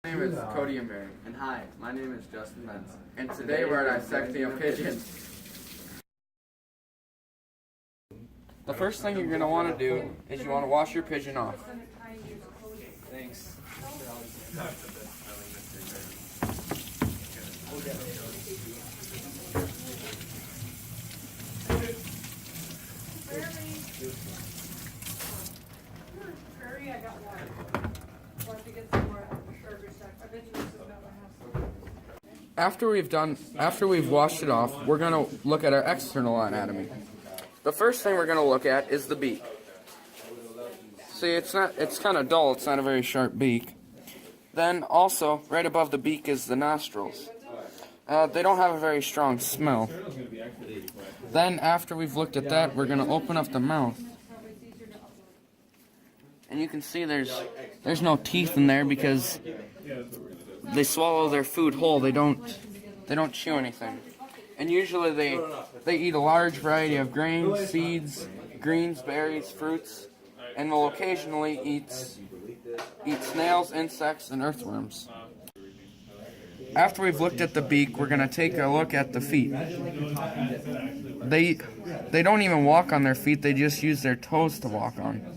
My name is Cody Imberi. And hi, my name is Justin Bentz. And today we're dissecting a pigeon. The first thing you're going to want to do is you want to wash your pigeon off. Thanks. I got water. Or to get some more sugar stuff. I bet you this is about my house. After we've washed it off, we're going to look at our external anatomy. The first thing we're going to look at is the beak. See, it's kind of dull. It's not a very sharp beak. Then also, right above the beak is the nostrils. They don't have a very strong smell. Then after we've looked at that, we're going to open up the mouth. And you can see there's no teeth in there because they swallow their food whole. They don't chew anything. And usually they eat a large variety of grains, seeds, greens, berries, fruits, and will occasionally eat snails, insects, and earthworms. After we've looked at the beak, we're going to take a look at the feet. They don't even walk on their feet, they just use their toes to walk on.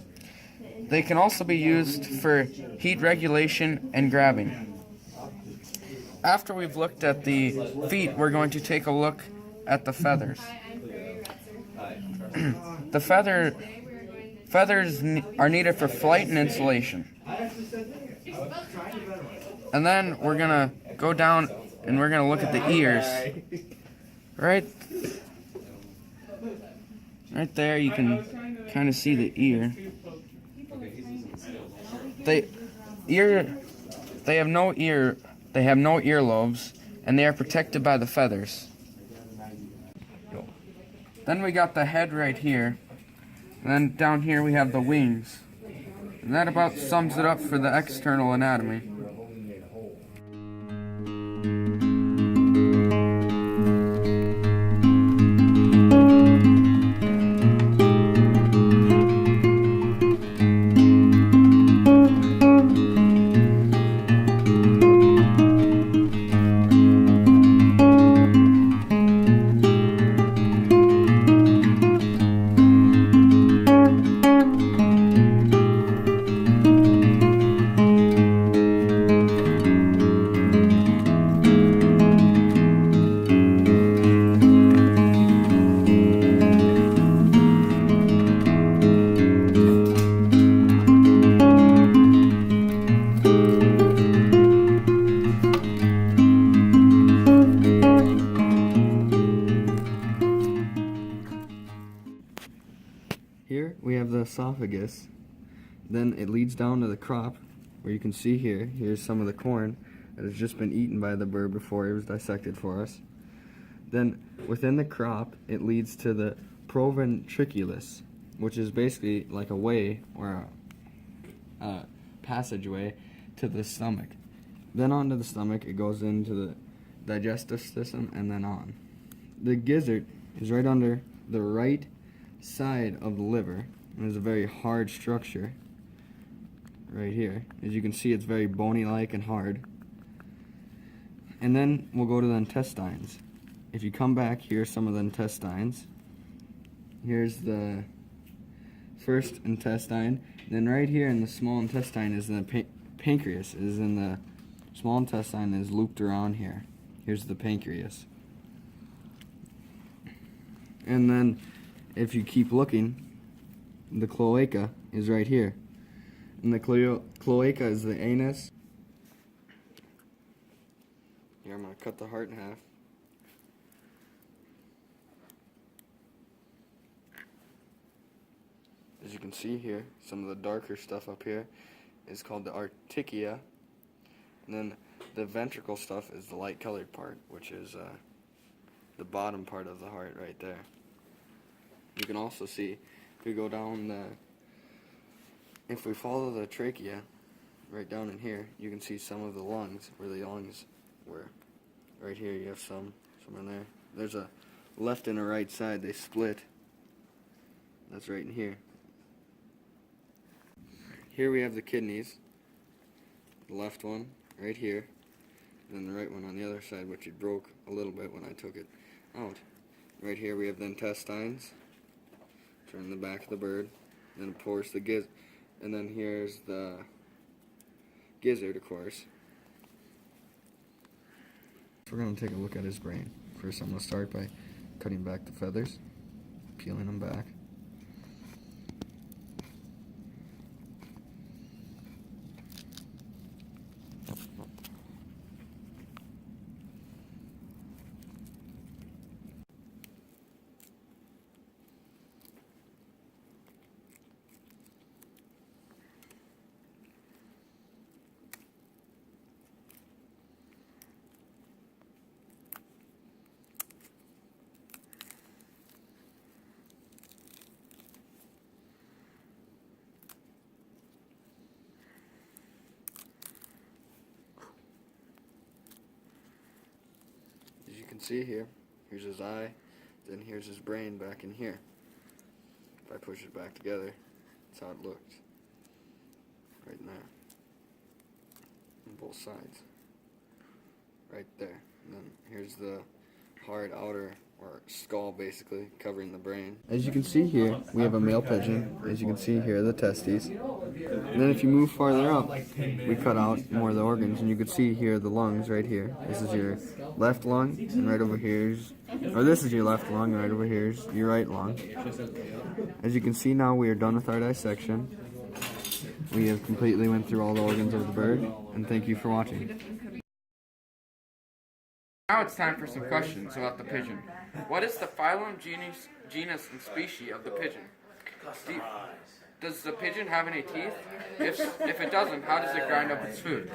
They can also be used for heat regulation and grabbing. After we've looked at the feet, we're going to take a look at the feathers. The feathers are needed for flight and insulation. And then we're going to go down and we're going to look at the ears. Right there you can kind of see the ear. They have no earlobes, and they are protected by the feathers. Then we got the head right here, and then down here we have the wings. And that about sums it up for the external anatomy. Here we have the esophagus. Then it leads down to the crop, where you can see here's some of the corn that has just been eaten by the bird before it was dissected for us. Then within the crop, it leads to the proventriculus, which is basically like a way or a passageway to the stomach. Then onto the stomach, it goes into the digestive system and then on. The gizzard is right under the right side of the liver, and there's a very hard structure right here. As you can see, it's very bony-like and hard. And then we'll go to the intestines. If you come back, here's some of the intestines. Here's the first intestine. Then right here in the small intestine is the pancreas. It is in the small intestine, is looped around here. Here's the pancreas. And then if you keep looking, the cloaca is right here. And the cloaca is the anus. Here, I'm going to cut the heart in half. As you can see here, some of the darker stuff up here is called the artichia. And then the ventricle stuff is the light colored part, which is the bottom part of the heart right there. You can also see, if we go down if we follow the trachea, right down in here, you can see some of the lungs, where the lungs were. Right here you have some in there. There's a left and a right side, they split. That's right in here. Here we have the kidneys, the left one, right here, and then the right one on the other side, which it broke a little bit when I took it out. Right here we have the intestines. Turn the back of the bird, then of course the gizzard, and then here's the gizzard, of course. We're going to take a look at his brain. First I'm going to start by cutting back the feathers, peeling them back. As you can see here, here's his eye, then here's his brain back in here. If I push it back together, that's how it looks. Right in there. On both sides. Right there. And then here's the hard outer, or skull basically, covering the brain. As you can see here, we have a male pigeon. As you can see here, the testes. And then if you move farther up, we cut out more of the organs, and you can see here the lungs right here. This is your left lung, and right over here is, or this is your left lung, and right over here is your right lung. As you can see now, we are done with our dissection. We have completely went through all the organs of the bird, and thank you for watching. Now it's time for some questions about the pigeon. What is the phylum, genus, and species of the pigeon? Does the pigeon have any teeth? If it doesn't, how does it grind up its food?